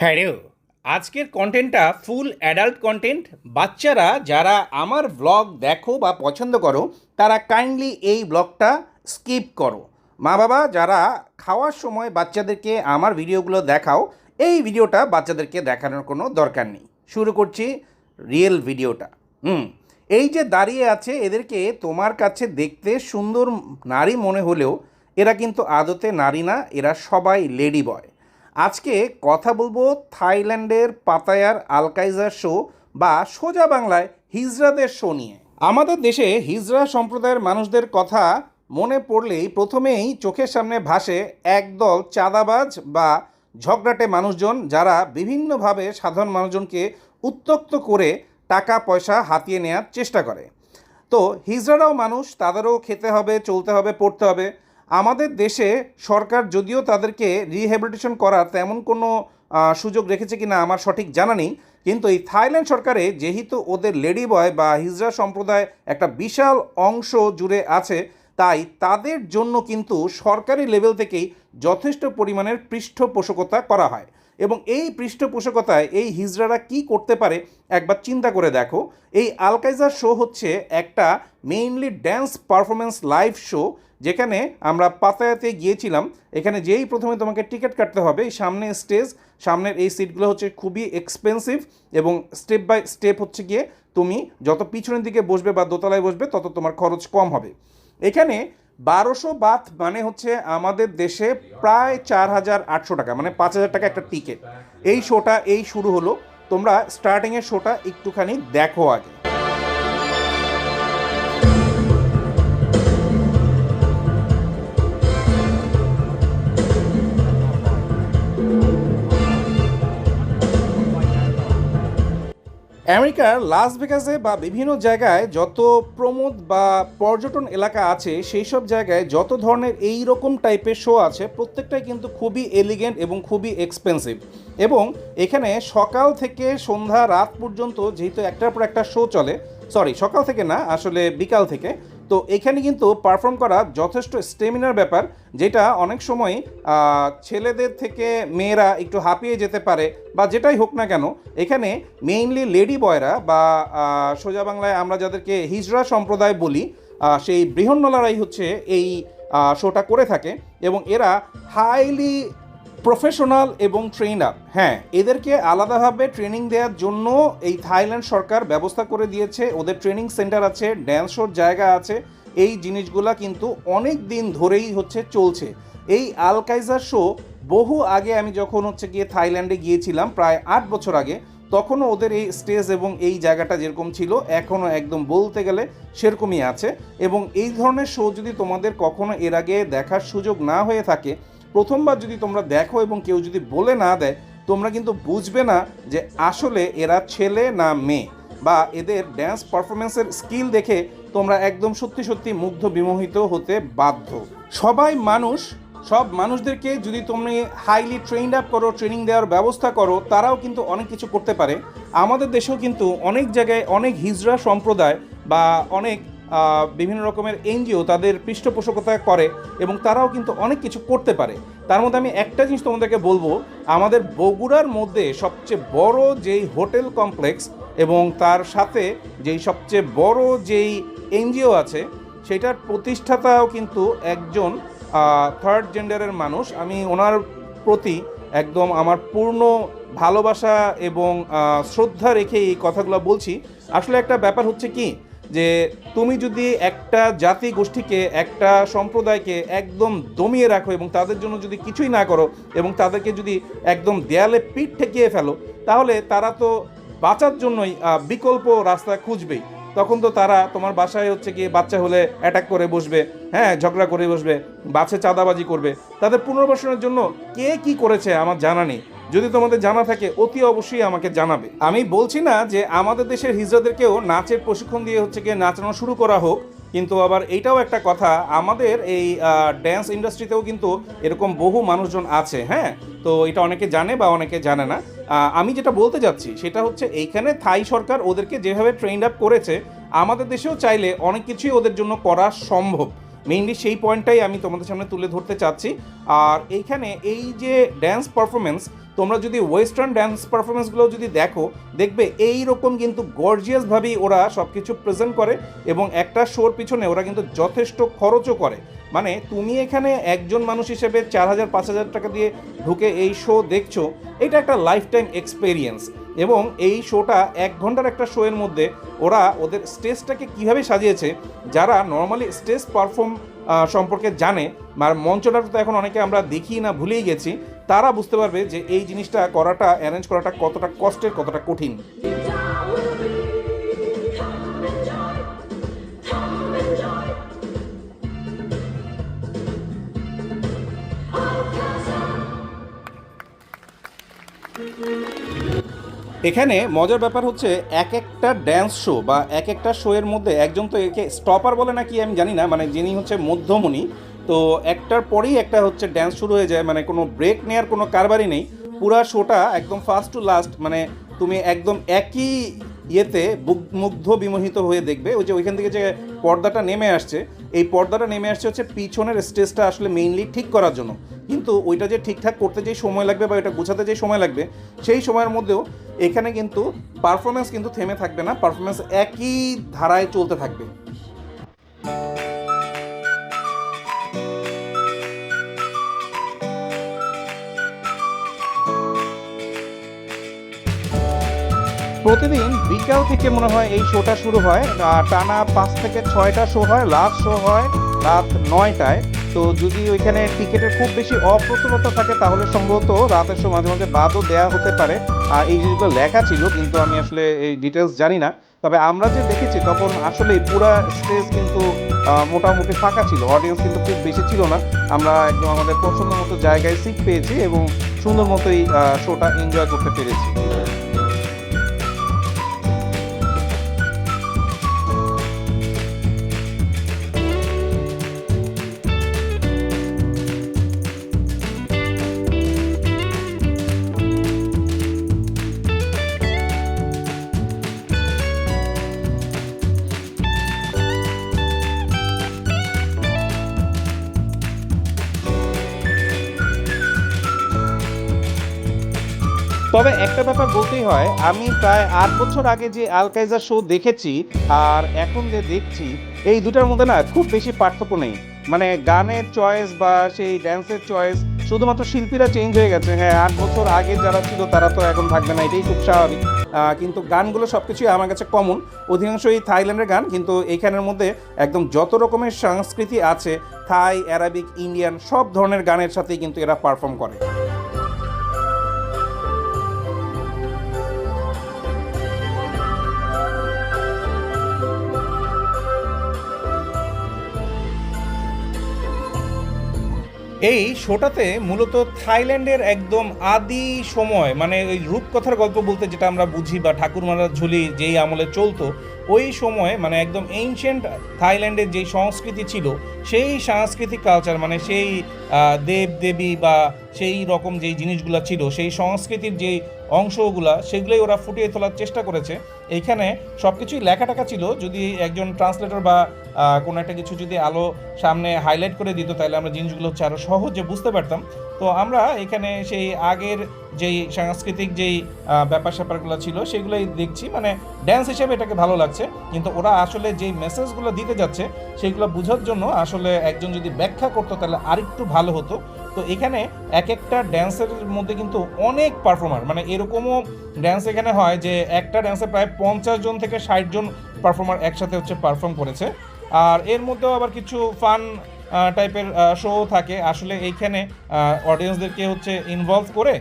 হ্যাঁ রে, আজকের কন্টেন্টটা ফুল অ্যাডাল্ট কন্টেন্ট। বাচ্চারা যারা আমার ব্লগ দেখো বা পছন্দ করো তারা কাইন্ডলি এই ব্লগটা স্কিপ করো। মা বাবা যারা খাওয়ার সময় বাচ্চাদেরকে আমার ভিডিওগুলো দেখাও, এই ভিডিওটা বাচ্চাদেরকে দেখানোর কোনো দরকার নেই। শুরু করছি রিয়েল ভিডিওটা। এই যে দাঁড়িয়ে আছে এদেরকে তোমার কাছে দেখতে সুন্দর নারী মনে হলেও এরা কিন্তু আদতে নারী না, এরা সবাই লেডি বয়। আজকে কথা বলবো থাইল্যান্ডের পাতায়ার আলকাইজার শো বা সোজা বাংলায় হিজড়াদের শো নিয়ে। আমাদের দেশে হিজড়া সম্প্রদায়ের মানুষদের কথা মনে পড়লেই প্রথমেই চোখের সামনে ভাসে একদল চাঁদাবাজ বা ঝগড়াটে মানুষজন, যারা বিভিন্নভাবে সাধারণ মানুষজনকে উত্ত্যক্ত করে টাকা পয়সা হাতিয়ে নেওয়ার চেষ্টা করে। তো হিজড়ারাও মানুষ, তাদেরও খেতে হবে, চলতে হবে, পড়তে হবে। আমাদের দেশে সরকার যদিও তাদেরকে রিহ্যাবিলিটেশন করার তেমন কোনো সুযোগ রেখেছে কিনা আমার সঠিক জানা নেই, কিন্তু এই থাইল্যান্ড সরকারে যেহেতু ওদের লেডি বয় বা হিজড়া সম্প্রদায় একটা বিশাল অংশ জুড়ে আছে, তাই তাদের জন্য কিন্তু সরকারি লেভেল থেকেই যথেষ্ট পরিমাণের পৃষ্ঠপোষকতা করা হয়। এবং এই পৃষ্ঠপোষকতায় এই হিজড়ারা কি করতে পারে একবার চিন্তা করে দেখো। এই আলকাইজার শো হচ্ছে একটা mainly dance performance live show, যেখানে আমরা পাতায়াতে গিয়েছিলাম। এখানে যেই প্রথমে তোমাকে টিকিট কাটতে হবে, এই সামনে স্টেজ, সামনের এই সিটগুলো হচ্ছে খুবই এক্সপেন্সিভ এবং স্টেপ বাই স্টেপ হচ্ছে গিয়ে তুমি যত পিছনের দিকে বসবে বা দোতলায় বসবে তত তোমার খরচ কম হবে। এখানে 1200 বাথ মানে হচ্ছে আমাদের দেশে প্রায় 4800 টাকা, মানে 5000 টাকা একটা টিকিট। এই শোটা এই শুরু হলো। তোমরা স্টার্টিংয়ের শোটা একটুখানি দেখো আগে। আমেরিকার লাস ভেগাসে বা বিভিন্ন জায়গায় যত প্রমোদ বা পর্যটন এলাকা আছে, সেই সব জায়গায় যত ধরনের এই রকম টাইপের শো আছে প্রত্যেকটাই কিন্তু খুবই এলিগেন্ট এবং খুবই এক্সপেন্সিভ। এবং এখানে সকাল থেকে সন্ধ্যা রাত পর্যন্ত যেহেতু একটার পর একটা শো চলে, সরি সকাল থেকে না, আসলে বিকাল থেকে, তো এখানে কিন্তু পারফর্ম করা যথেষ্ট স্টেমিনার ব্যাপার, যেটা অনেক সময় ছেলেদের থেকে মেয়েরা একটু হাঁপিয়ে যেতে পারে বা যেটাই হোক না কেন। এখানে মেইনলি লেডি বয়রা বা সোজা বাংলায় আমরা যাদেরকে হিজড়া সম্প্রদায় বলি, সেই বৃহন্নলারাই হচ্ছে এই শোটা করে থাকে। এবং এরা হাইলি প্রফেশনাল এবং ট্রেন আপ। হ্যাঁ, এদেরকে আলাদাভাবে ট্রেনিং দেওয়ার জন্য এই থাইল্যান্ড সরকার ব্যবস্থা করে দিয়েছে। ওদের ট্রেনিং সেন্টার আছে, ড্যান্স শোর জায়গা আছে। এই জিনিসগুলা কিন্তু অনেক দিন ধরেই হচ্ছে চলছে। এই আলকাইজার শো বহু আগে আমি যখন হচ্ছে গিয়ে থাইল্যান্ডে গিয়েছিলাম প্রায় 8 বছর আগে, তখনও ওদের এই স্টেজ এবং এই জায়গাটা যেরকম ছিল এখনও একদম বলতে গেলে সেরকমই আছে। এবং এই ধরনের শো যদি তোমাদের কখনো এর আগে দেখার সুযোগ না হয়ে থাকে, প্রথমবার যদি তোমরা দেখো এবং কেউ যদি বলে না দেয়, তোমরা কিন্তু বুঝবে না যে আসলে এরা ছেলে না মেয়ে, বা এদের ড্যান্স পারফরমেন্সের স্কিল দেখে তোমরা একদম সত্যি সত্যি মুগ্ধ বিমোহিত হতে বাধ্য। সবাই মানুষ, সব মানুষদেরকে যদি তুমি হাইলি ট্রেন্ড আপ করো, ট্রেনিং দেওয়ার ব্যবস্থা করো, তারাও কিন্তু অনেক কিছু করতে পারে। আমাদের দেশেও কিন্তু অনেক জায়গায় অনেক হিজড়া সম্প্রদায় বা অনেক বিভিন্ন রকমের এনজিও তাদের পৃষ্ঠপোষকতা করে এবং তারাও কিন্তু অনেক কিছু করতে পারে। তার মধ্যে আমি একটা জিনিস তোমাদেরকে বলবো, আমাদের বগুড়ার মধ্যে সবচেয়ে বড় যেই হোটেল কমপ্লেক্স এবং তার সাথে যেই সবচেয়ে বড় যেই এনজিও আছে, সেটার প্রতিষ্ঠাতাও কিন্তু একজন থার্ড জেন্ডারের মানুষ। আমি ওনার প্রতি একদম আমার পূর্ণ ভালোবাসা এবং শ্রদ্ধা রেখে এই কথাগুলো বলছি। আসলে একটা ব্যাপার হচ্ছে কি, যে তুমি যদি একটা জাতি গোষ্ঠীকে, একটা সম্প্রদায়কে একদম দমিয়ে রাখো এবং তাদের জন্য যদি কিছুই না করো এবং তাদেরকে যদি একদম দেয়ালে পিঠ ঠেকিয়ে ফেলো, তাহলে তারা তো বাঁচার জন্যই বিকল্প রাস্তা খুঁজবেই। তখন তো তারা তোমার বাসায় হচ্ছে গিয়ে বাচ্চা হলে অ্যাটাক করে বসবে, হ্যাঁ, ঝগড়া করে বসবে, বাসে চাঁদাবাজি করবে। তাদের পুনর্বাসনের জন্য কে কি করেছে আমার জানা নেই। যদি তোমাদের জানা থাকে অতি অবশ্যই আমাকে জানাবে। আমি বলছি না যে আমাদের দেশের হিজড়াদেরকেও নাচের প্রশিক্ষণ দিয়ে হচ্ছে গিয়ে নাচানো শুরু করা হোক, কিন্তু আবার এইটাও একটা কথা, আমাদের এই ড্যান্স ইন্ডাস্ট্রিতেও কিন্তু এরকম বহু মানুষজন আছে। হ্যাঁ, তো এটা অনেকে জানে বা অনেকে জানে না। আমি যেটা বলতে যাচ্ছি সেটা হচ্ছে, এইখানে থাই সরকার ওদেরকে যেভাবে ট্রেন্ড আপ করেছে, আমাদের দেশেও চাইলে অনেক কিছুই ওদের জন্য করা সম্ভব। মেইনলি সেই পয়েন্টটাই আমি তোমাদের সামনে তুলে ধরতে চাচ্ছি। আর এইখানে এই যে ড্যান্স পারফরমেন্স, তোমরা যদি ওয়েস্টার্ন ড্যান্স পারফরমেন্সগুলো যদি দেখো, দেখবে এই রকম কিন্তু গর্জিয়াসভাবেই ওরা সব কিছু প্রেজেন্ট করে এবং একটা শোর পিছনে ওরা কিন্তু যথেষ্ট খরচও করে। মানে তুমি এখানে একজন মানুষ হিসেবে 4,000-5,000 টাকা দিয়ে ঢুকে এই শো দেখছো, এটা একটা লাইফ টাইম এক্সপেরিয়েন্স। এবং এই শোটা 1 ঘন্টার একটা শোয়ের মধ্যে ওরা ওদের স্টেজটাকে কীভাবে সাজিয়েছে, যারা নর্মালি স্টেজ পারফর্ম সম্পর্কে জানে, আর মঞ্চটা তো এখন অনেকে আমরা দেখি না, ভুলেই গেছি, তারা বুঝতে পারবে যে এই জিনিসটা করাটা, অ্যারেঞ্জ করাটা কতটা কষ্টের, কতটা কঠিন। এখানে মজার ব্যাপার হচ্ছে এক একটা ড্যান্স শো বা এক একটা শোয়ের মধ্যে একজন, তো একে স্টপার বলে নাকি আমি জানি না, মানে যিনি হচ্ছে মধ্যমণি, তো একটার পরেই একটা হচ্ছে ড্যান্স শুরু হয়ে যায়, মানে কোনো ব্রেক নেওয়ার কোনো কারবারই নেই। পুরা শোটা একদম ফার্স্ট টু লাস্ট, মানে তুমি একদম একই ইয়েতে মুগ্ধ বিমোহিত হয়ে দেখবে। ওই যে ওইখান থেকে যে পর্দাটা নেমে আসছে, এই পর্দাটা নেমে আসছে হচ্ছে পিছনের স্টেজটা আসলে মেইনলি ঠিক করার জন্য, কিন্তু ওইটা যে ঠিকঠাক করতে যেই সময় লাগবে বা এটা গোছাতে যেই সময় লাগবে, সেই সময়ের মধ্যেও এখানে কিন্তু পারফরমেন্স কিন্তু থেমে থাকবে না, পারফরমেন্স একই ধারায় চলতে থাকবে। প্রতিদিন বিকাল থেকে মনে হয় এই শোটা শুরু হয়, টানা 5 থেকে 6টা শো হয়, লাস্ট শো হয় রাত 9টায়। তো যদি ওইখানে টিকিটের খুব বেশি অপ্রতুলতা থাকে তাহলে সম্ভবত রাতের শো মাঝে মাঝে বাদও দেওয়া হতে পারে। আর এই জিনিসগুলো লেখা ছিল, কিন্তু আমি আসলে এই ডিটেলস জানি না। তবে আমরা যে দেখেছি তখন আসলেই পুরো স্টেজ কিন্তু মোটামুটি ফাঁকা ছিল, অডিয়েন্স কিন্তু খুব বেশি ছিল না। আমরা একদম আমাদের পছন্দ মতো জায়গায় সিট পেয়েছি এবং সুন্দর মতোই শোটা এনজয় করতে পেরেছি। তবে একটা ব্যাপার বলতেই হয়, আমি প্রায় 8 বছর আগে যে আল কায়সার শো দেখেছি আর এখন যে দেখছি, এই দুটার মধ্যে না খুব বেশি পার্থক্য নেই। মানে গানের চয়েস বা সেই ড্যান্সের চয়েস, শুধুমাত্র শিল্পীরা চেঞ্জ হয়ে গেছে। হ্যাঁ, 8 বছর আগে যারা ছিল তারা তো এখন থাকবে না, এটাই খুব স্বাভাবিক। কিন্তু গানগুলো সব কিছুই আমার কাছে কমন, অধিকাংশই থাইল্যান্ডের গান, কিন্তু এইখানের মধ্যে একদম যত রকমের সংস্কৃতি আছে, থাই, অ্যারাবিক, ইন্ডিয়ান, সব ধরনের গানের সাথেই কিন্তু এরা পারফর্ম করে। এই শোটাতে মূলত থাইল্যান্ডের একদম আদি সময়, মানে ওই রূপকথার গল্প বলতে যেটা আমরা বুঝি বা ঠাকুরমারা ঝুলি যেই আমলে চলতো, ওই সময় মানে একদম এনশিয়েন্ট থাইল্যান্ডের যেই সংস্কৃতি ছিল, সেই সাংস্কৃতিক কালচার, মানে সেই দেব দেবী বা সেই রকম যেই জিনিসগুলো ছিল, সেই সংস্কৃতির যেই অংশগুলা, সেগুলোই ওরা ফুটিয়ে তোলার চেষ্টা করেছে। এইখানে সব কিছুই লেখা টাকা ছিল, যদি একজন ট্রান্সলেটর বা কোনো একটা কিছু যদি আলো সামনে হাইলাইট করে দিত, তাহলে আমরা জিনিসগুলো হচ্ছে আরও সহজে বুঝতে পারতাম। তো আমরা এখানে সেই আগের যেই সাংস্কৃতিক যেই ব্যাপার স্যাপারগুলো ছিল সেগুলোই দেখছি, মানে ড্যান্স হিসেবে এটাকে ভালো লাগছে, কিন্তু ওরা আসলে যেই মেসেজগুলো দিতে যাচ্ছে সেগুলো বোঝার জন্য আসলে একজন যদি ব্যাখ্যা করতো তাহলে আরেকটু ভালো হতো। তো এখানে এক একটা ড্যান্সের মধ্যে কিন্তু অনেক পারফর্মার, মানে এরকমও ড্যান্স এখানে হয় যে একটা ড্যান্সে প্রায় 50 জন থেকে 60 জন পারফর্মার একসাথে হচ্ছে পারফর্ম করেছে। আর এর মধ্যেও আবার কিছু ফান টাইপের শো থাকে। আসলে এইখানে অডিয়েন্সদেরকে হচ্ছে ইনভলভ করে,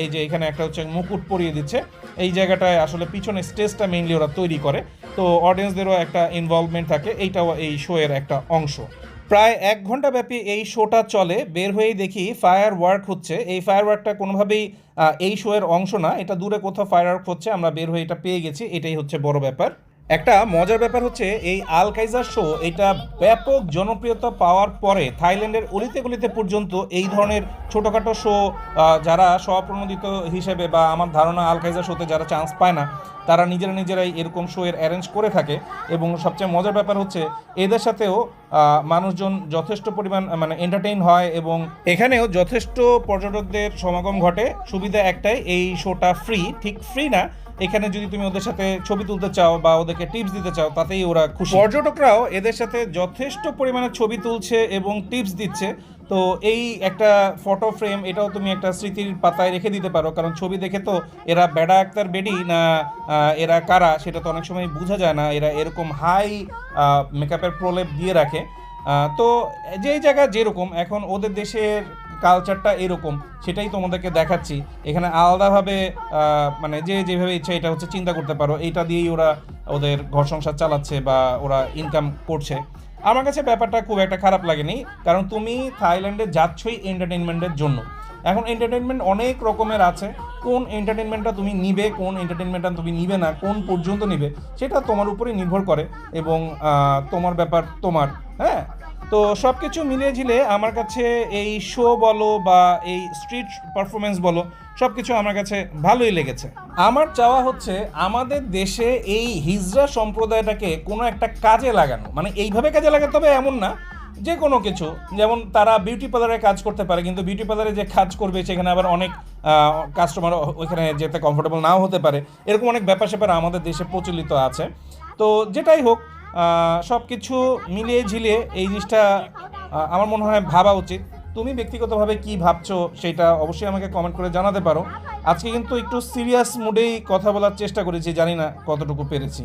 এই যে এখানে একটা হচ্ছে মুকুট পরিয়ে দিচ্ছে, এই জায়গাটায় আসলে পিছনে স্টেজটা মেইনলি ওরা তৈরি করে, তো অডিয়েন্সদেরও একটা ইনভলভমেন্ট থাকে, এইটাও এই শোয়ের একটা অংশ। প্রায় 1 ঘন্টা ব্যাপী এই শোটা চলে। বের হয়েই দেখি ফায়ার ওয়ার্ক হচ্ছে। এই ফায়ার ওয়ার্কটা কোনোভাবেই এই শোয়ের অংশ না, এটা দূরে কোথাও ফায়ার ওয়ার্ক হচ্ছে, আমরা বের হয়ে এটা পেয়ে গেছি, এটাই হচ্ছে বড় ব্যাপার। একটা মজার ব্যাপার হচ্ছে এই আল কাইজার শো এটা ব্যাপক জনপ্রিয়তা পাওয়ার পরে থাইল্যান্ডের অলিতে গলিতে পর্যন্ত এই ধরনের ছোটোখাটো শো যারা স্বপ্রণোদিত হিসেবে বা আমার ধারণা আল কাইজার শোতে যারা চান্স পায় না তারা নিজেরাই এরকম শো এর অ্যারেঞ্জ করে থাকে। এবং সবচেয়ে মজার ব্যাপার হচ্ছে এদের সাথেও মানুষজন যথেষ্ট পরিমাণ মানে এন্টারটেইন হয় এবং এখানেও যথেষ্ট পর্যটকদের সমাগম ঘটে। সুবিধা একটাই, এই শোটা ফ্রি, ঠিক ফ্রি না, এখানে যদি তুমি ওদের সাথে ছবি তুলতে চাও বা ওদেরকে টিপস দিতে চাও তাতেই ওরা খুশি। পর্যটকরাও এদের সাথে যথেষ্ট পরিমাণে ছবি তুলছে এবং টিপস দিচ্ছে। তো এই একটা ফটো ফ্রেম এটাও তুমি একটা স্মৃতির পাতায় রেখে দিতে পারো, কারণ ছবি দেখে তো এরা বেডা আক্তার বেডি না এরা কারা সেটা তো অনেক সময় বোঝা যায় না। এরা এরকম হাই মেকআপের প্রলেপ দিয়ে রাখে। তো যেই জায়গা যেরকম, এখন ওদের দেশের কালচারটা এরকম, সেটাই তোমাদেরকে দেখাচ্ছি। এখানে আলাদাভাবে মানে যে যেভাবে ইচ্ছা এটা হচ্ছে চিন্তা করতে পারো, এইটা দিয়েই ওরা ওদের ঘর সংসার চালাচ্ছে বা ওরা ইনকাম করছে। আমার কাছে ব্যাপারটা খুব একটা খারাপ লাগেনি, কারণ তুমি থাইল্যান্ডে যাচ্ছই এন্টারটেনমেন্টের জন্য। এখন এন্টারটেনমেন্ট অনেক রকমের আছে, কোন এন্টারটেনমেন্টটা তুমি নিবে, কোন এন্টারটেনমেন্টটা তুমি নিবে না, কোন পর্যন্ত নিবে সেটা তোমার উপরেই নির্ভর করে এবং তোমার ব্যাপার তোমার। হ্যাঁ, তো সব কিছু মিলিয়ে ঝিলে আমার কাছে এই শো বলো বা এই স্ট্রিট পারফরমেন্স বলো, সব কিছু আমার কাছে ভালোই লেগেছে। আমার চাওয়া হচ্ছে আমাদের দেশে এই হিজড়া সম্প্রদায়টাকে কোনো একটা কাজে লাগানো, মানে এইভাবে কাজে লাগাতে হবে এমন না, যে কোনো কিছু, যেমন তারা বিউটি পার্লারে কাজ করতে পারে, কিন্তু বিউটি পার্লারে যে কাজ করবে সেখানে আবার অনেক কাস্টমার ওইখানে যেতে কমফোর্টেবল নাও হতে পারে। এরকম অনেক ব্যাপার স্যাপার আমাদের দেশে প্রচলিত আছে। তো যেটাই হোক, সব কিছু মিলিয়ে ঝিলিয়ে এই জিনিসটা আমার মনে হয় ভাবা উচিত। তুমি ব্যক্তিগতভাবে কি ভাবছো সেটা অবশ্যই আমাকে কমেন্ট করে জানাতে পারো। আজকে কিন্তু একটু সিরিয়াস মুডেই কথা বলার চেষ্টা করেছি, জানি না কতটুকু পেরেছি।